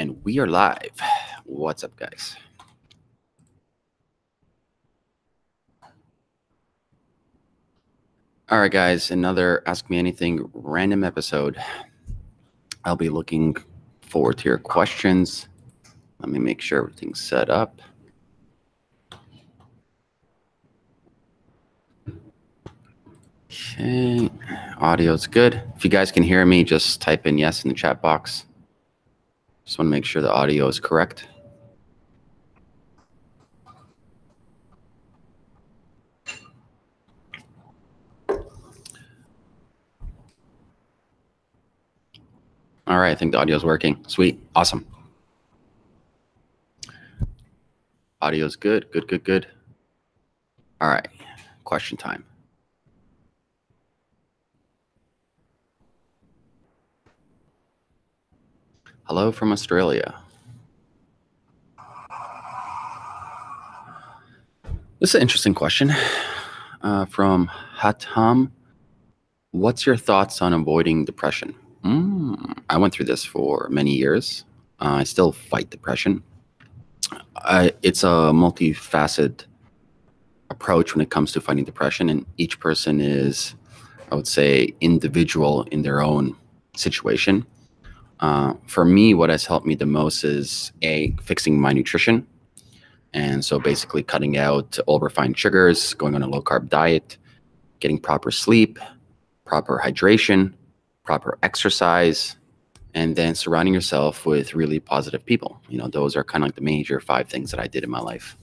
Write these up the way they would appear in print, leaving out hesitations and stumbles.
And we are live. What's up, guys? All right, guys, another Ask Me Anything random episode. I'll be looking forward to your questions. Let me make sure everything's set up. Okay, audio's good. If you guys can hear me, just type in yes in the chat box. Just want to make sure the audio is correct. All right, I think the audio is working. Sweet, awesome. Audio's good, good. All right, question time. Hello from Australia. This is an interesting question from Hatam. What's your thoughts on avoiding depression? I went through this for many years. I still fight depression. It's a multifaceted approach when it comes to fighting depression, and each person is, I would say, individual in their own situation. For me, what has helped me the most is fixing my nutrition. And so basically cutting out all refined sugars, going on a low carb diet, getting proper sleep, proper hydration, proper exercise, and then surrounding yourself with really positive people. You know, those are kind of like the major 5 things that I did in my life.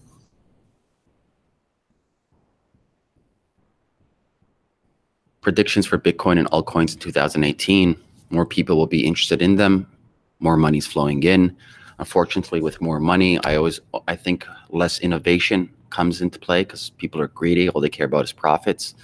Predictions for Bitcoin and altcoins in 2018. More people will be interested in them. More money's flowing in. Unfortunately, with more money, I think less innovation comes into play because people are greedy. All they care about is profits.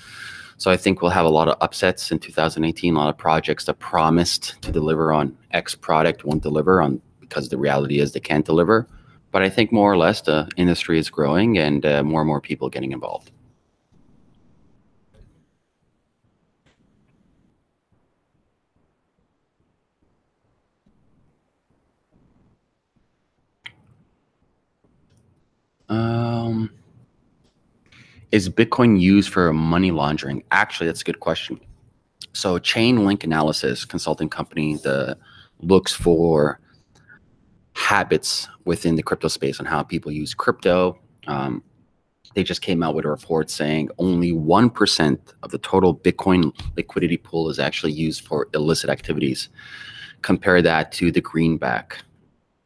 So I think we'll have a lot of upsets in 2018. A lot of projects that promised to deliver on X product won't deliver on because the reality is they can't deliver. But I think more or less the industry is growing and more people getting involved. Is Bitcoin used for money laundering? Actually, that's a good question. So Chainlink Analysis, consulting company that looks for habits within the crypto space on how people use crypto. They just came out with a report saying only 1% of the total Bitcoin liquidity pool is actually used for illicit activities. Compare that to the greenback.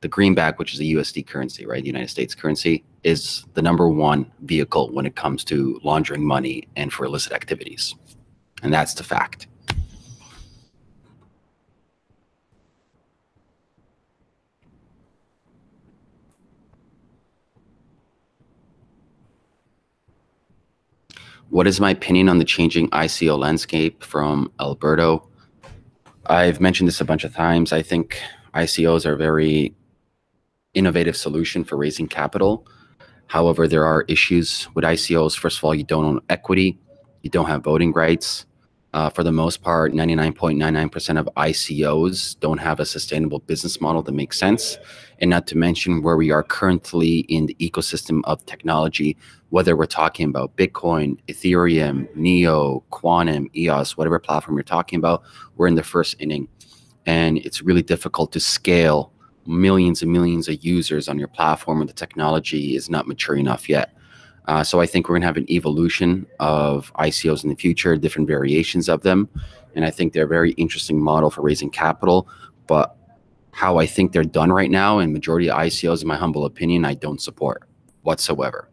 The greenback, which is a USD currency, right? The United States currency, is the #1 vehicle when it comes to laundering money and for illicit activities. And that's the fact. What is my opinion on the changing ICO landscape from Alberto? I've mentioned this a bunch of times. I think ICOs are a very innovative solution for raising capital. However, there are issues with ICOs. First of all, you don't own equity. You don't have voting rights. For the most part, 99.99% of ICOs don't have a sustainable business model that makes sense. And not to mention where we are currently in the ecosystem of technology, whether we're talking about Bitcoin, Ethereum, Neo, Quantum, EOS, whatever platform you're talking about, we're in the first inning. And it's really difficult to scale millions and millions of users on your platform when the technology is not mature enough yet. So I think we're going to have an evolution of ICOs in the future, different variations of them. And I think they're a very interesting model for raising capital. But how I think they're done right now, and majority of ICOs, in my humble opinion, I don't support whatsoever.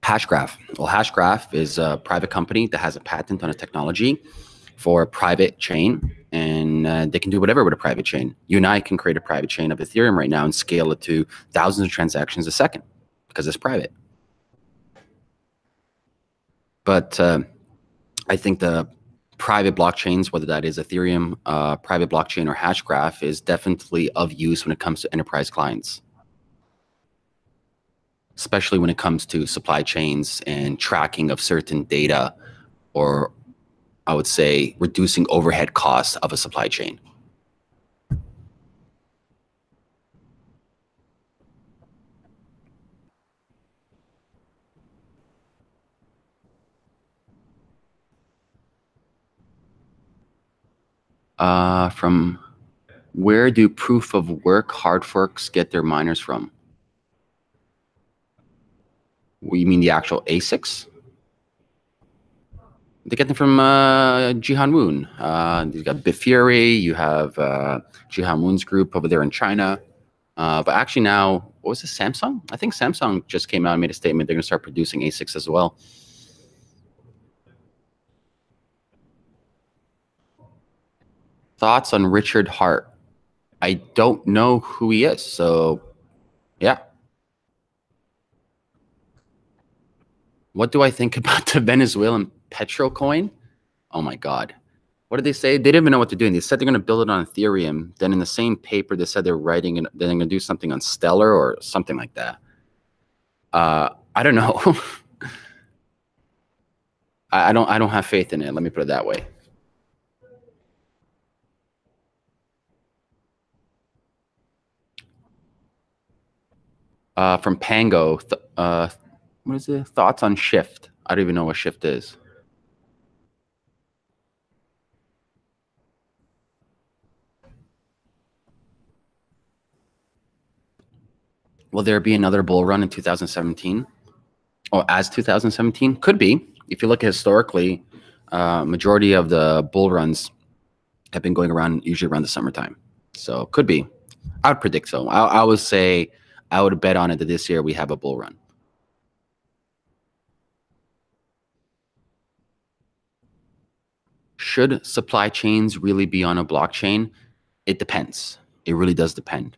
Hashgraph. Well, Hashgraph is a private company that has a patent on a technology for a private chain, and they can do whatever with a private chain. You and I can create a private chain of Ethereum right now and scale it to thousands of transactions a second because it's private. But I think the private blockchains, whether that is Ethereum, private blockchain, or Hashgraph, is definitely of use when it comes to enterprise clients, especially when it comes to supply chains and tracking of certain data or I would say, reducing overhead costs of a supply chain. From where do proof of work hard forks get their miners from? You mean the actual ASICs? They get them from Jihan Moon. You got Bitfury, you have Jihan Moon's group over there in China. But actually now, what was it, Samsung? I think Samsung just came out and made a statement they're going to start producing ASICs as well. Thoughts on Richard Hart? I don't know who he is, so yeah. What do I think about the Venezuelan petro coin? Oh my God. What did they say? They didn't even know what they're doing. They said they're going to build it on Ethereum. Then in the same paper, they said they're writing and they're going to do something on Stellar or something like that. I don't know. I don't have faith in it. Let me put it that way. From Pango, what is it? Thoughts on Shift? I don't even know what Shift is. Will there be another bull run in 2017? Or as 2017? Could be. If you look historically, majority of the bull runs have been going around, usually around the summertime. So could be. I would predict so. I would say, I would bet on it that this year we have a bull run. Should supply chains really be on a blockchain? It depends. It really does depend.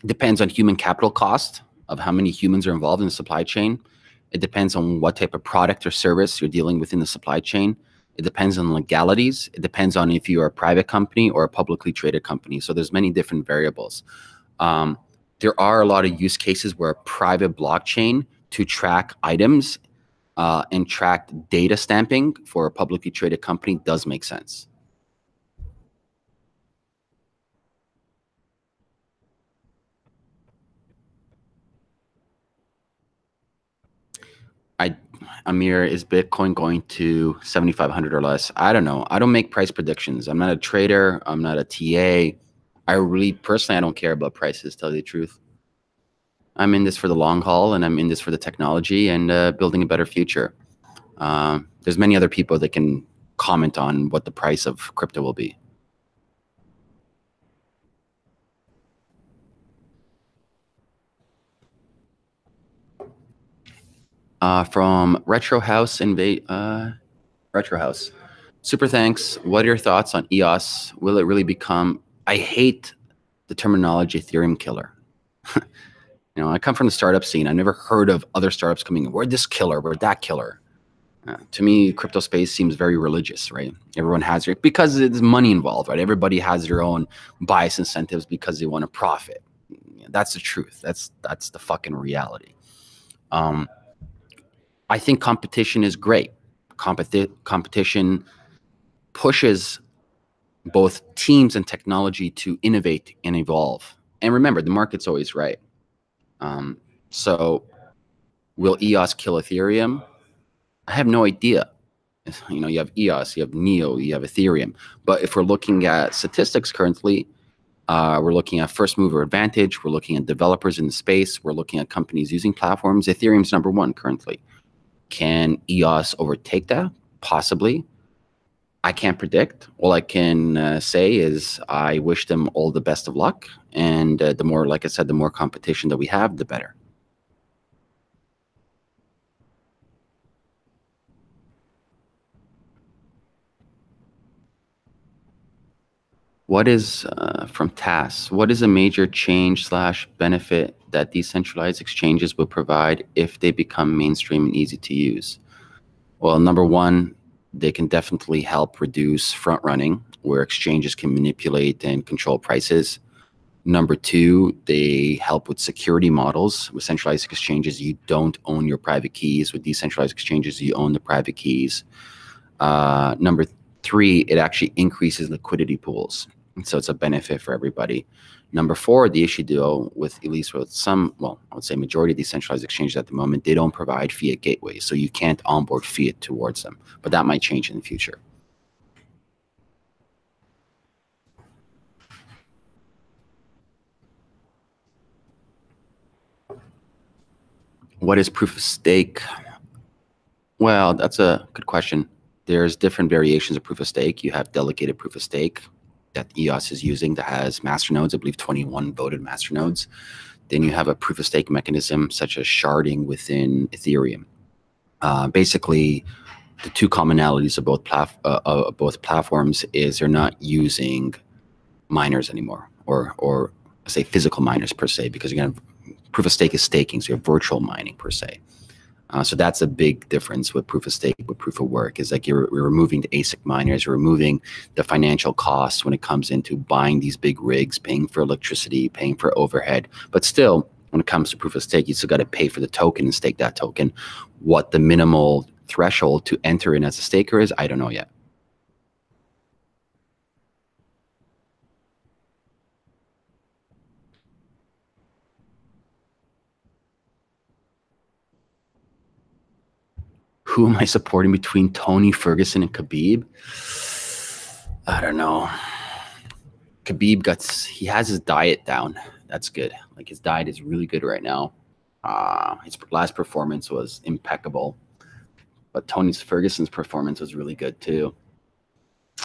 Depends on human capital cost of how many humans are involved in the supply chain. It depends on what type of product or service you're dealing with in the supply chain. It depends on legalities. It depends on if you are a private company or a publicly traded company. So there's many different variables. There are a lot of use cases where a private blockchain to track items and track data stamping for a publicly traded company does make sense. Ameer, is Bitcoin going to 7,500 or less? I don't know. I don't make price predictions. I'm not a trader. I'm not a TA. I really, personally, I don't care about prices, to tell you the truth. I'm in this for the long haul, and I'm in this for the technology and building a better future. There's many other people that can comment on what the price of crypto will be. From Retro House Retro House. Super thanks. What are your thoughts on EOS? Will it really become? I hate the terminology Ethereum killer. You know, I come from the startup scene. I've never heard of other startups coming in. We're this killer. We're that killer. To me, crypto space seems very religious, right? Everyone has their, because there's money involved, right? Everybody has their own bias incentives because they want to profit. That's the truth. That's the fucking reality. I think competition is great. Competition pushes both teams and technology to innovate and evolve. And remember, the market's always right. So will EOS kill Ethereum? I have no idea. You know, you have EOS, you have NEO, you have Ethereum. But if we're looking at statistics currently, we're looking at first mover advantage. We're looking at developers in the space. We're looking at companies using platforms. Ethereum's #1 currently. Can EOS overtake that? Possibly. I can't predict. All I can say is I wish them all the best of luck. And the more, like I said, the more competition that we have, the better. What is, from TAS, what is a major change / benefit that decentralized exchanges will provide if they become mainstream and easy to use? Well, #1, they can definitely help reduce front running, where exchanges can manipulate and control prices. #2, they help with security models. With centralized exchanges, you don't own your private keys. With decentralized exchanges, you own the private keys. Number three, it actually increases liquidity pools. And so it's a benefit for everybody. Number four, the issue though, with at least with some, well, I would say majority of decentralized exchanges at the moment, they don't provide fiat gateways. So you can't onboard fiat towards them, but that might change in the future. What is proof of stake? Well, that's a good question. There's different variations of proof of stake. You have delegated proof of stake that EOS is using that has master nodes, I believe 21 voted master nodes. Then you have a proof of stake mechanism such as sharding within Ethereum. Basically, the two commonalities of both platforms is they're not using miners anymore, or say physical miners per se, because again, proof of stake is staking, so you have virtual mining per se. So that's a big difference with proof of stake, with proof of work, is like you're removing the ASIC miners, you're removing the financial costs when it comes into buying these big rigs, paying for electricity, paying for overhead. But still, when it comes to proof of stake, you still got to pay for the token and stake that token. What the minimal threshold to enter in as a staker is, I don't know yet. Who am I supporting between Tony Ferguson and Khabib? I don't know. Khabib he has his diet down. That's good. Like his diet is really good right now. His last performance was impeccable, but Tony Ferguson's performance was really good too.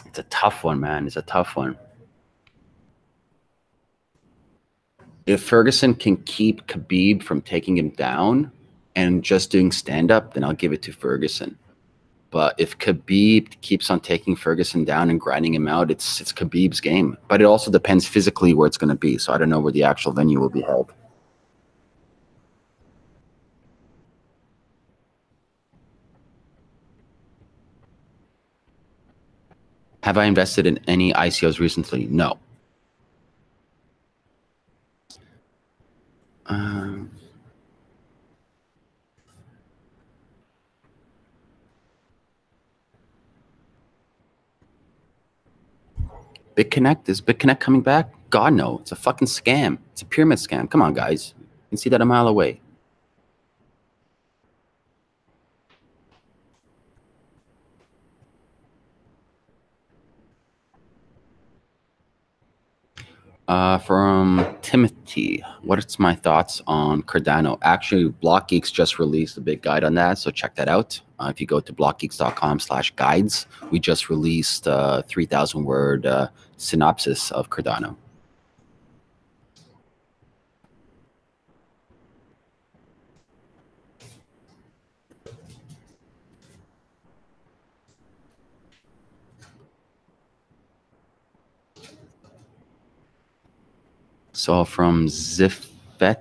It's a tough one, man. It's a tough one. If Ferguson can keep Khabib from taking him down and just doing stand-up, then I'll give it to Ferguson. But if Khabib keeps on taking Ferguson down and grinding him out, it's Khabib's game. But it also depends physically where it's going to be. So I don't know where the actual venue will be held. Have I invested in any ICOs recently? No. BitConnect, is BitConnect coming back? God, no. It's a fucking scam. It's a pyramid scam. Come on, guys. You can see that a mile away. From Timothy, what's my thoughts on Cardano? Actually, Blockgeeks just released a big guide on that, so check that out. If you go to blockgeeks.com/guides, we just released a 3,000 word synopsis of Cardano. So from Ziffet,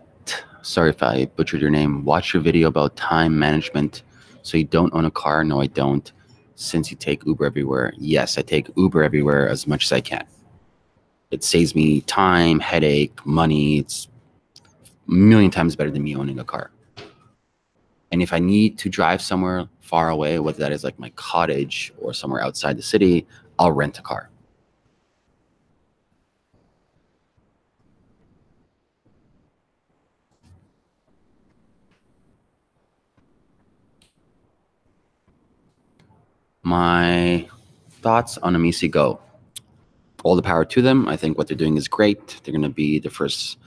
sorry if I butchered your name, watch your video about time management. So you don't own a car? No, I don't. Since you take Uber everywhere? Yes, I take Uber everywhere as much as I can. It saves me time, headache, money. It's a million times better than me owning a car. And if I need to drive somewhere far away, whether that is like my cottage or somewhere outside the city, I'll rent a car. My thoughts on Amici Go. All the power to them. I think what they're doing is great. They're going to be the first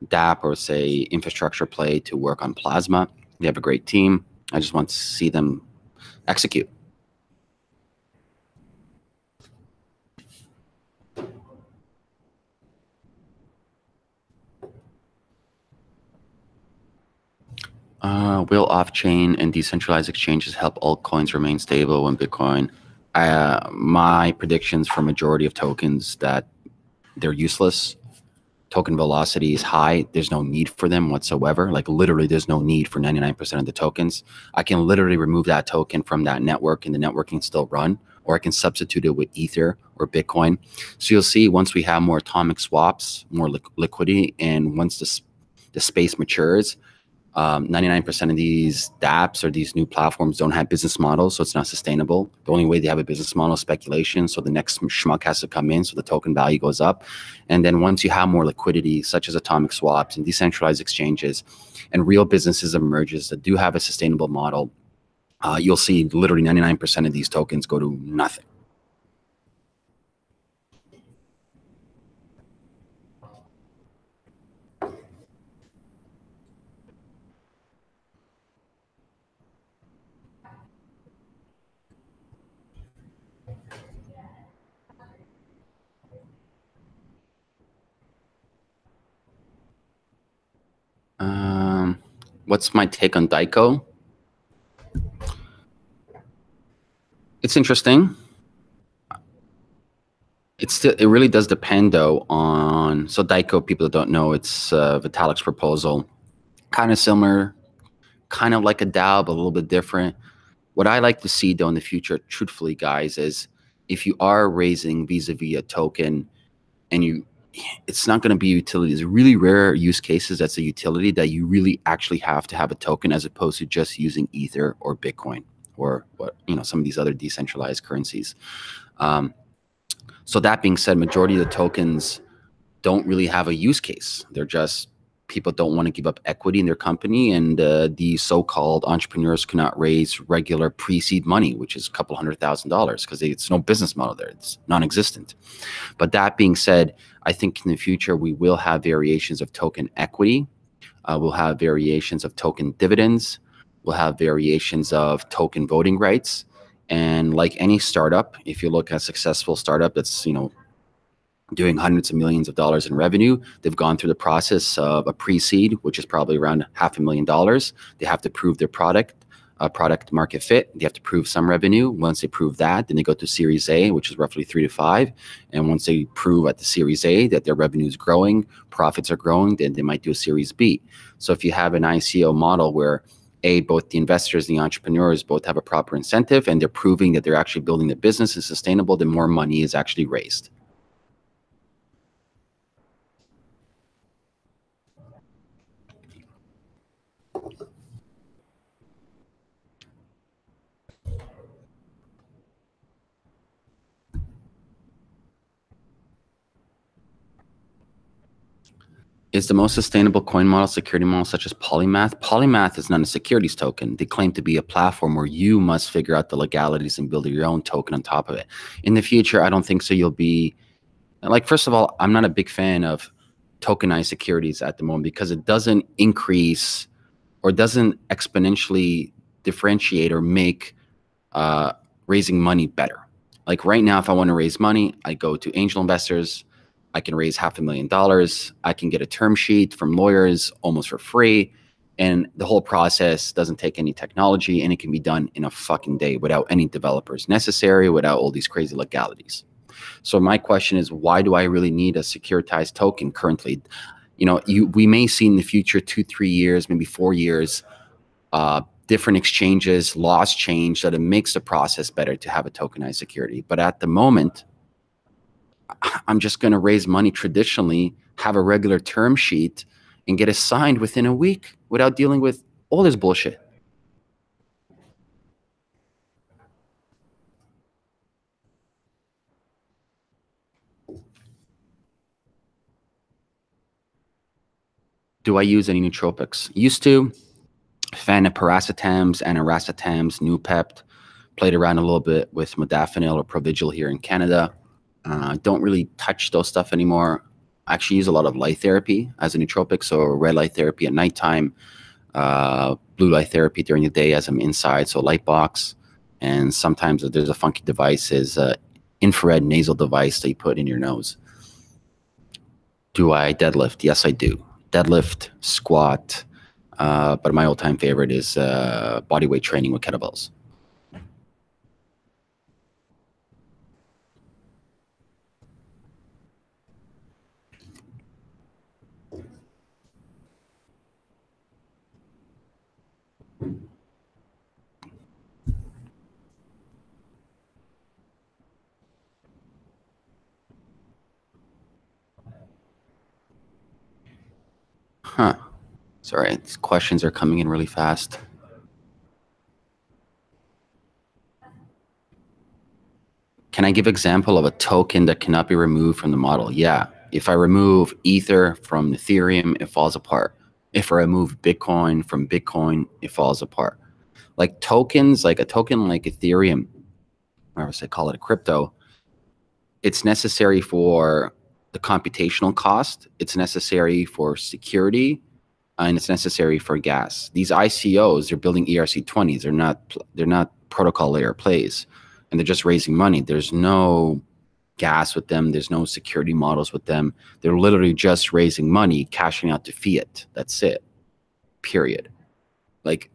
DApp or say infrastructure play to work on Plasma. They have a great team. I just want to see them execute. Will off-chain and decentralized exchanges help altcoins remain stable when Bitcoin? My predictions for majority of tokens that they're useless. Token velocity is high. There's no need for them whatsoever. Like literally there's no need for 99% of the tokens. I can literally remove that token from that network and the network can still run, or I can substitute it with Ether or Bitcoin. So you'll see once we have more atomic swaps, more liquidity, and once the space matures, 99% of these dApps or these new platforms don't have business models, so it's not sustainable. The only way they have a business model is speculation, so the next schmuck has to come in, so the token value goes up. And then once you have more liquidity, such as atomic swaps and decentralized exchanges, and real businesses emerges that do have a sustainable model, you'll see literally 99% of these tokens go to nothing. What's my take on DICO? It's interesting. It really does depend though on, so DICO, people that don't know, it's Vitalik's proposal, kind of similar, kind of like a DAO, but a little bit different. What I like to see though in the future, truthfully guys, is if you are raising vis-a-vis a token and it's not going to be utility. There's really rare use cases that's a utility that you really actually have to have a token as opposed to just using Ether or Bitcoin or what, some of these other decentralized currencies. So that being said, majority of the tokens don't really have a use case. They're just, people don't want to give up equity in their company, and the so-called entrepreneurs cannot raise regular pre-seed money, which is a couple $100,000 because it's no business model there. It's non-existent. But that being said, I think in the future we will have variations of token equity. We'll have variations of token dividends. We'll have variations of token voting rights. And like any startup, if you look at a successful startup that's, doing hundreds of millions of dollars in revenue, they've gone through the process of a pre-seed, which is probably around $500,000. They have to prove their product market fit. They have to prove some revenue. Once they prove that, then they go to Series A, which is roughly 3 to 5. And once they prove at the Series A that their revenue is growing, profits are growing, then they might do a Series B. So if you have an ICO model where both the investors and the entrepreneurs both have a proper incentive and they're proving that they're actually building the business is sustainable, then more money is actually raised. Is the most sustainable coin model security model such as Polymath? Polymath is not a securities token. They claim to be a platform where you must figure out the legalities and build your own token on top of it. In the future, I don't think so. You'll be like, first of all, I'm not a big fan of tokenized securities at the moment because it doesn't increase or doesn't exponentially differentiate or make raising money better. Like right now, if I want to raise money, I go to angel investors. I can raise $500,000. I can get a term sheet from lawyers almost for free. And the whole process doesn't take any technology, and it can be done in a fucking day without any developers necessary, without all these crazy legalities. So my question is, why do I really need a securitized token currently? We may see in the future 2, 3 years, maybe 4 years, different exchanges, laws change, that it makes the process better to have a tokenized security. But at the moment, I'm just going to raise money traditionally, have a regular term sheet, and get it signed within a week without dealing with all this bullshit. Do I use any nootropics? Used to. Fan of paracetams, aniracetams, Noopept. Played around a little bit with modafinil or Provigil here in Canada. Don't really touch those stuff anymore. I actually use a lot of light therapy as a nootropic, so red light therapy at nighttime, blue light therapy during the day as I'm inside, so light box. And sometimes there's a funky device, is infrared nasal device that you put in your nose. Do I deadlift? Yes, I do. Deadlift, squat, but my all-time favorite is body weight training with kettlebells. Huh. Sorry, these questions are coming in really fast. Can I give example of a token that cannot be removed from the model? Yeah. If I remove Ether from Ethereum, it falls apart. If I remove Bitcoin from Bitcoin, it falls apart. Like tokens, like a token like Ethereum, or as I call it a crypto, it's necessary for the computational cost. It's necessary for security, and it's necessary for gas. These ICOs, they're building ERC20s. They're not protocol layer plays, and they're just raising money. There's no gas with them. There's no security models with them. They're literally just raising money, cashing out to fiat. That's it. Period. Like,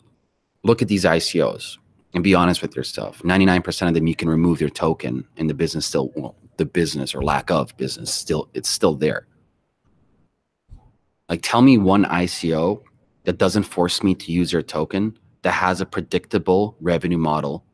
look at these ICOs and be honest with yourself. 99% of them, you can remove their token, and the business still, well, the business or lack of business still, it's still there. Like, tell me one ICO that doesn't force me to use their token, that has a predictable revenue model,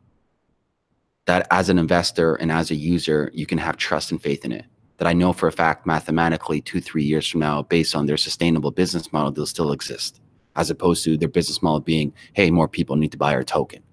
that as an investor and as a user, you can have trust and faith in it. That I know for a fact, mathematically, 2-3 years from now, based on their sustainable business model, they'll still exist, as opposed to their business model being, hey, more people need to buy our token.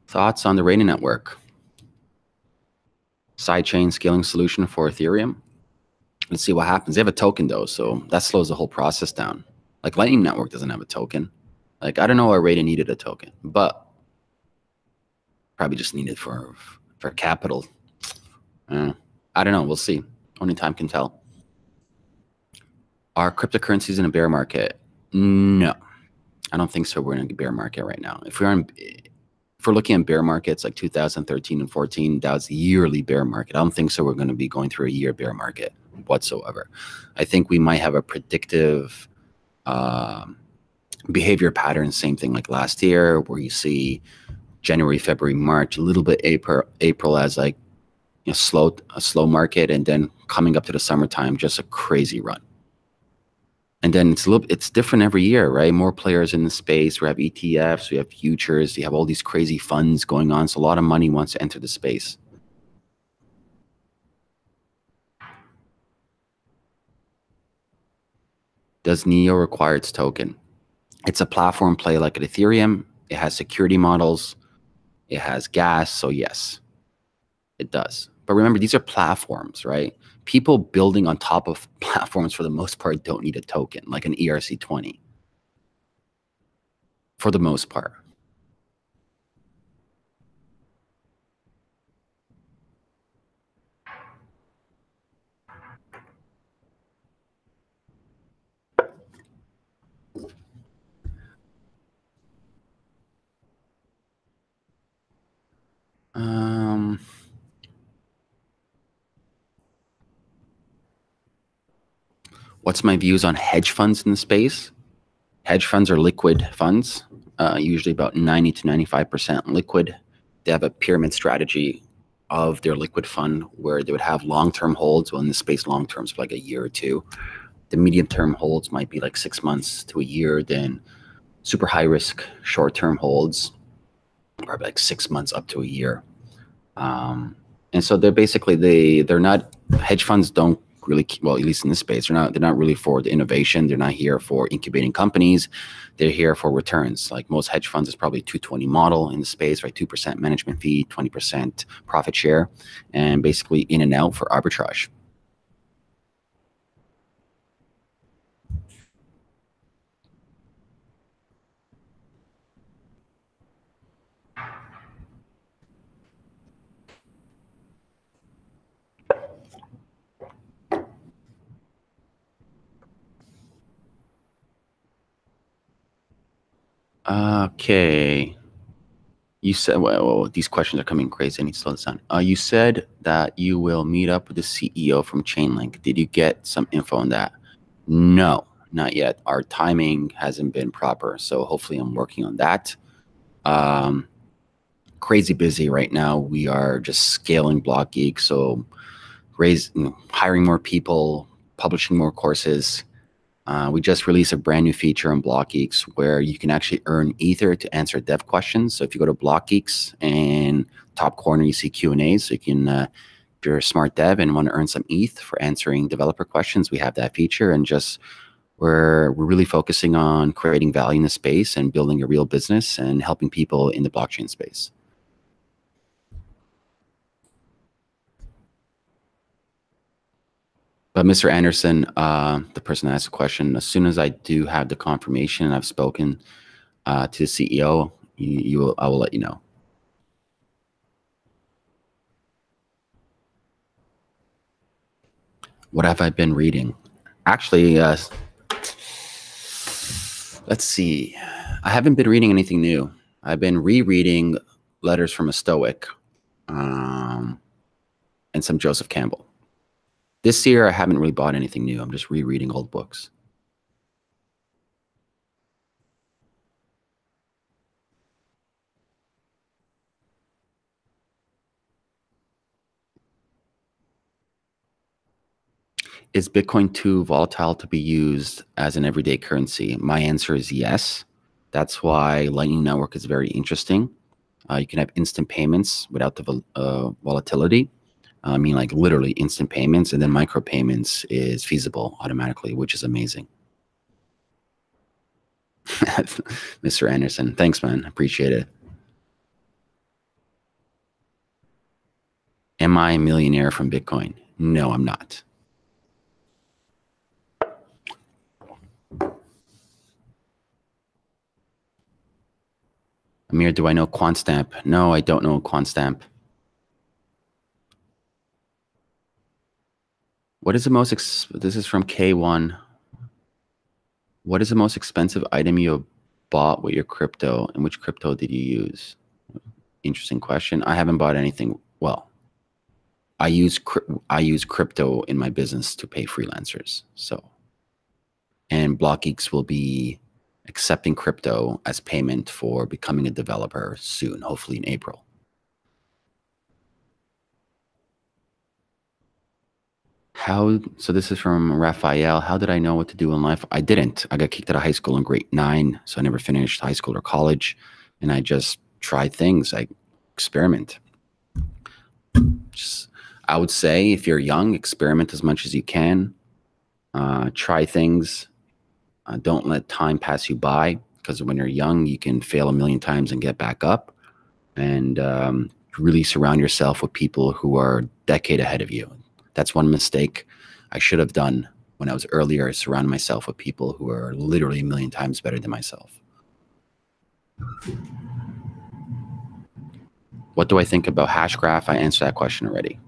Thoughts on the Rating Network? Sidechain scaling solution for Ethereum. Let's see what happens. They have a token though, so that slows the whole process down. Like Lightning Network doesn't have a token. Like, I don't know why Rating needed a token, but probably just needed for capital. I don't know. We'll see. Only time can tell. Are cryptocurrencies in a bear market? No, I don't think so. We're in a bear market right now. If we're looking at bear markets like 2013 and 14, that was a yearly bear market. I don't think so. We're going to be going through a year bear market whatsoever. I think we might have a predictive behavior pattern, same thing like last year, where you see January, February, March, a little bit April as like a slow market, and then coming up to the summertime, just a crazy run. And then it's different every year, right? More players in the space. We have ETFs, we have futures, you have all these crazy funds going on. So a lot of money wants to enter the space. Does NEO require its token? It's a platform play like an Ethereum. It has security models. It has gas. So yes, it does. But remember, these are platforms, right? People building on top of platforms for the most part don't need a token, like an ERC20, for the most part. What's my views on hedge funds in the space? Hedge funds are liquid funds, usually about 90 to 95% liquid. They have a pyramid strategy of their liquid fund where they would have long-term holds. Well, in this space, long-term is like a year or two. The medium-term holds might be like 6 months to a year. Then super high-risk short-term holds, probably like 6 months up to a year. And so they're basically, they're not, hedge funds don't really, well, at least in this space, they're not really for the innovation. They're not here for incubating companies. They're here for returns. Like most hedge funds is probably 220 model in the space, right? 2% management fee, 20% profit share, and basically in and out for arbitrage. Okay. You said, well, these questions are coming crazy. I need to slow this down. You said that you will meet up with the CEO from Chainlink. Did you get some info on that? No, not yet. Our timing hasn't been proper. So hopefully I'm working on that. Crazy busy right now. We are just scaling Blockgeeks. So hiring more people, publishing more courses. We just released a brand new feature on Blockgeeks where you can actually earn Ether to answer dev questions. So if you go to Blockgeeks and top corner, you see Q&As. So you can, if you're a smart dev and want to earn some ETH for answering developer questions, we have that feature. And just we're really focusing on creating value in the space and building a real business and helping people in the blockchain space. But Mr. Anderson, the person that asked the question, as soon as I do have the confirmation and I've spoken to the CEO, I will let you know. What have I been reading? Actually, let's see. I haven't been reading anything new. I've been rereading Letters from a Stoic and some Joseph Campbell. This year, I haven't really bought anything new. I'm just rereading old books. Is Bitcoin too volatile to be used as an everyday currency? My answer is yes. That's why Lightning Network is very interesting. You can have instant payments without the volatility. I mean, like literally instant payments, and then micropayments is feasible automatically, which is amazing. Mr. Anderson, thanks, man. Appreciate it. Am I a millionaire from Bitcoin? No, I'm not. Amir, do I know QuantStamp? No, I don't know QuantStamp. What is the most, this is from K1. What is the most expensive item you have bought with your crypto, and which crypto did you use? Interesting question. I haven't bought anything. Well, I use crypto in my business to pay freelancers. So, and Blockgeeks will be accepting crypto as payment for becoming a developer soon, hopefully in April. So this is from Raphael. How did I know what to do in life? I didn't. I got kicked out of high school in grade 9, so I never finished high school or college, and I just try things. I experiment. Just, I would say if you're young, experiment as much as you can. Try things. Don't let time pass you by, because when you're young, you can fail a million times and get back up. And really surround yourself with people who are a decade ahead of you. That's one mistake I should have done when I was earlier, surround myself with people who are literally a million times better than myself. What do I think about Hashgraph? I answered that question already.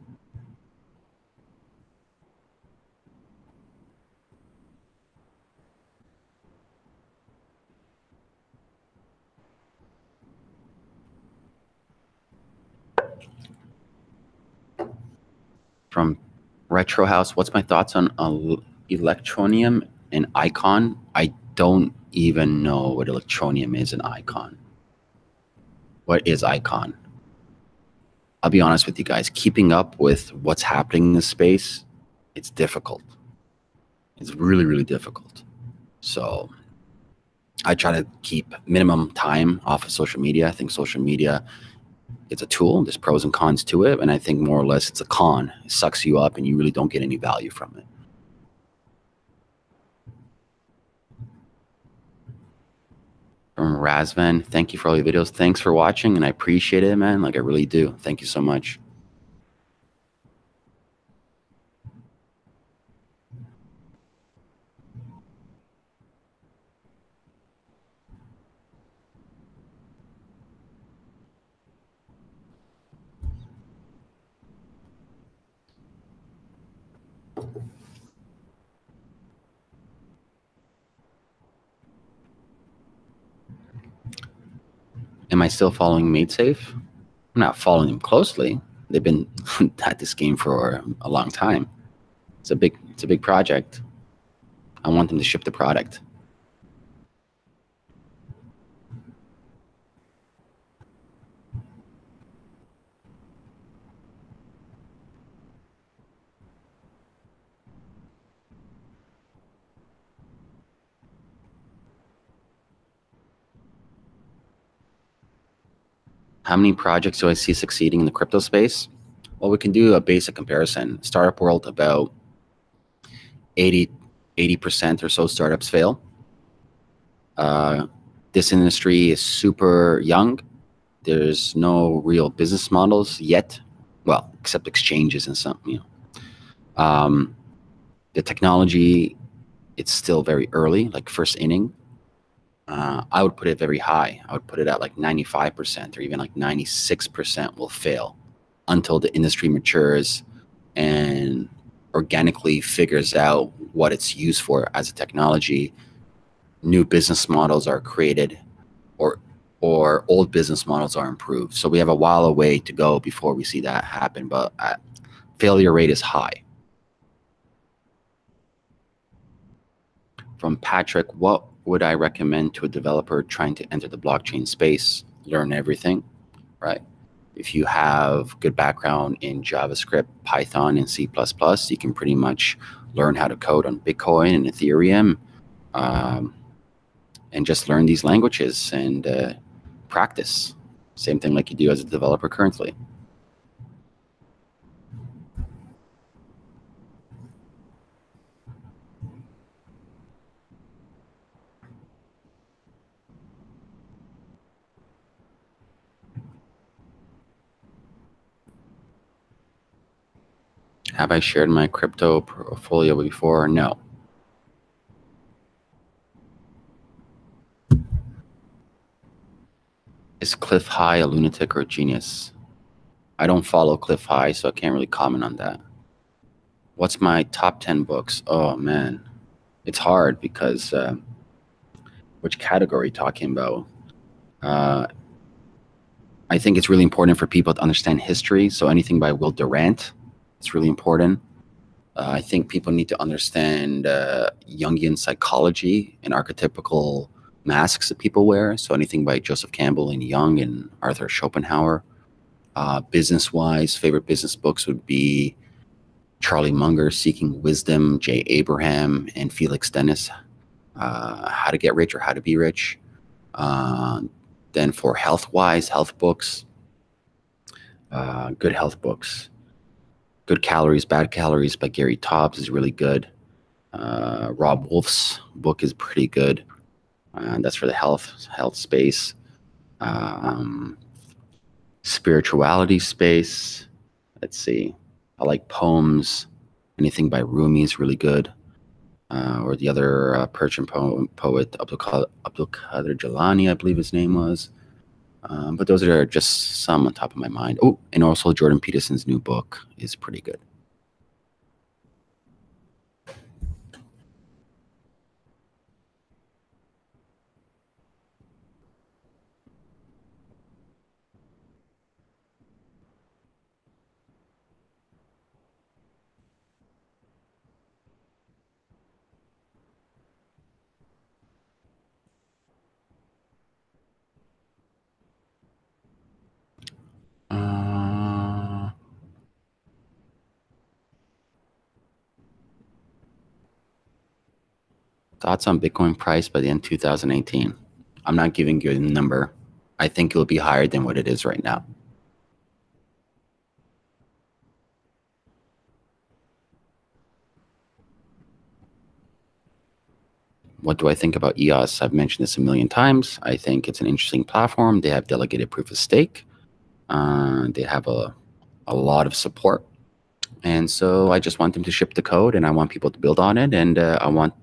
From Retro House, what's my thoughts on Electronium and Icon? I don't even know what Electronium is and Icon. What is Icon? I'll be honest with you guys, keeping up with what's happening in this space, it's difficult. It's really, really difficult. So I try to keep minimum time off of social media. I think social media, it's a tool. There's pros and cons to it. And I think more or less it's a con. It sucks you up and you really don't get any value from it. From Razvan, thank you for all your videos. Thanks for watching, and I appreciate it, man. Like, I really do. Thank you so much. Am I still following MadeSafe? I'm not following them closely. They've been at this game for a long time. It's a big project. I want them to ship the product. How many projects do I see succeeding in the crypto space? Well, we can do a basic comparison. Startup world, about 80% or so startups fail. This industry is super young. There's no real business models yet. Well, except exchanges and some, the technology, it's still very early, like first inning. I would put it very high. I would put it at like 95% or even like 96% will fail until the industry matures and organically figures out what it's used for as a technology. New business models are created, or old business models are improved. So we have a while away to go before we see that happen, but failure rate is high. From Patrick, what would I recommend to a developer trying to enter the blockchain space? Learn everything, right? If you have good background in JavaScript, Python, and C++, you can pretty much learn how to code on Bitcoin and Ethereum, and just learn these languages and practice. Same thing like you do as a developer currently. Have I shared my crypto portfolio before? No. Is Cliff High a lunatic or a genius? I don't follow Cliff High, so I can't really comment on that. What's my top 10 books? Oh, man. It's hard because which category talking about? I think it's really important for people to understand history. So anything by Will Durant, it's really important. I think people need to understand Jungian psychology and archetypical masks that people wear. So anything by Joseph Campbell and Jung and Arthur Schopenhauer. Business-wise, favorite business books would be Charlie Munger, Seeking Wisdom, Jay Abraham, and Felix Dennis, How to Get Rich or How to Be Rich. Then for health-wise, health books, good health books. Good Calories, Bad Calories by Gary Taubes is really good. Rob Wolf's book is pretty good. That's for the health space. Spirituality space. Let's see. I like poems. Anything by Rumi is really good. Or the other Persian poet, Abdul Qadir Jilani, I believe his name was. But those are just some on top of my mind. Oh, and also Jordan Peterson's new book is pretty good. Thoughts on Bitcoin price by the end of 2018? I'm not giving you a number. I think it will be higher than what it is right now. What do I think about EOS? I've mentioned this a million times. I think it's an interesting platform. They have delegated proof of stake. They have a lot of support. And so I just want them to ship the code, and I want people to build on it. And I want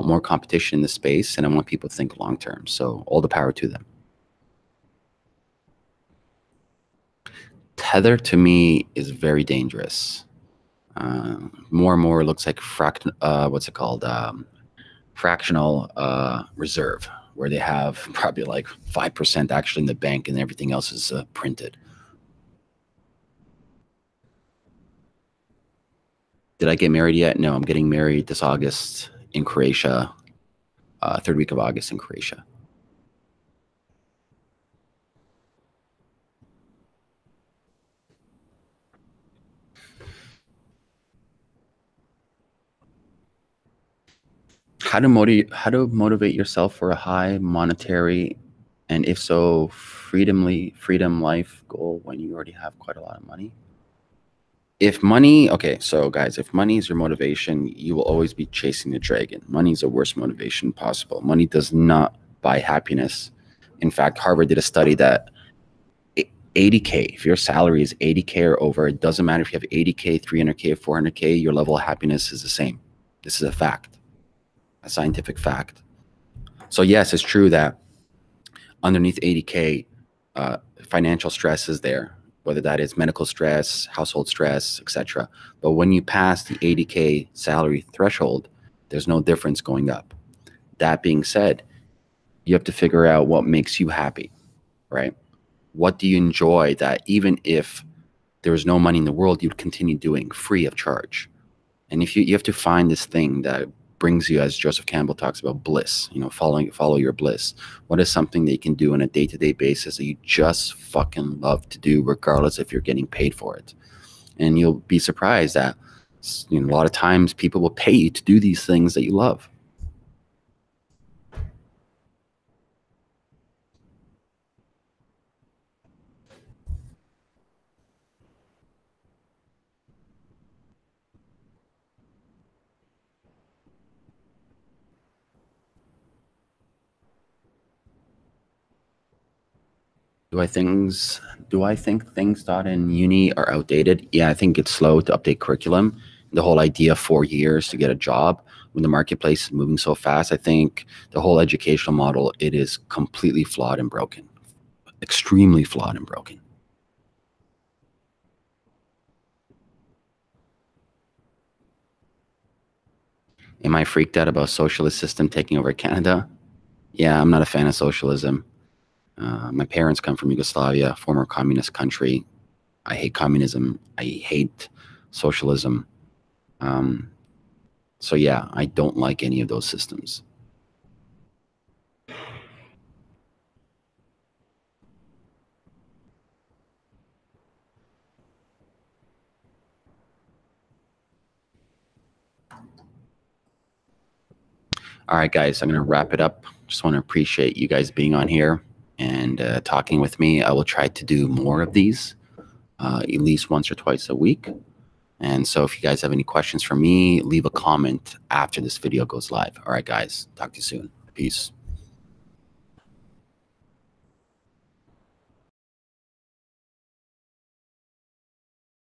more competition in the space, and I want people to think long term. So all the power to them. Tether to me is very dangerous. More and more, it looks like fractional reserve, where they have probably like 5% actually in the bank, and everything else is printed. Did I get married yet? No, I'm getting married this August in Croatia, third week of August in Croatia. How to motivate yourself for a high monetary And if so, freedom life goal when you already have quite a lot of money. If money, okay, so guys, if money is your motivation, you will always be chasing the dragon. Money is the worst motivation possible. Money does not buy happiness. In fact, Harvard did a study that 80K, if your salary is 80K or over, it doesn't matter if you have 80K, 300K, 400K, your level of happiness is the same. This is a fact, a scientific fact. So yes, it's true that underneath 80K, financial stress is there, whether that is medical stress, household stress, etc. But when you pass the 80K salary threshold, there's no difference going up. That being said, you have to figure out what makes you happy, right? What do you enjoy that even if there was no money in the world, you'd continue doing free of charge? And if you have to find this thing that brings you, as Joseph Campbell talks about, bliss, follow your bliss. What is something that you can do on a day-to-day basis that you just fucking love to do, regardless if you're getting paid for it? And you'll be surprised that a lot of times people will pay you to do these things that you love. Do I think things taught in uni are outdated? Yeah, I think it's slow to update curriculum. The whole idea of 4 years to get a job when the marketplace is moving so fast, I think the whole educational model, it is completely flawed and broken, extremely flawed and broken. Am I freaked out about socialist system taking over Canada? Yeah, I'm not a fan of socialism. My parents come from Yugoslavia, former communist country. I hate communism. I hate socialism. Um, so yeah, I don't like any of those systems. All right, guys, I'm going to wrap it up. Just want to appreciate you guys being on here and talking with me. I will try to do more of these, at least once or twice a week. And so if you guys have any questions for me, leave a comment after this video goes live. All right, guys, talk to you soon. Peace.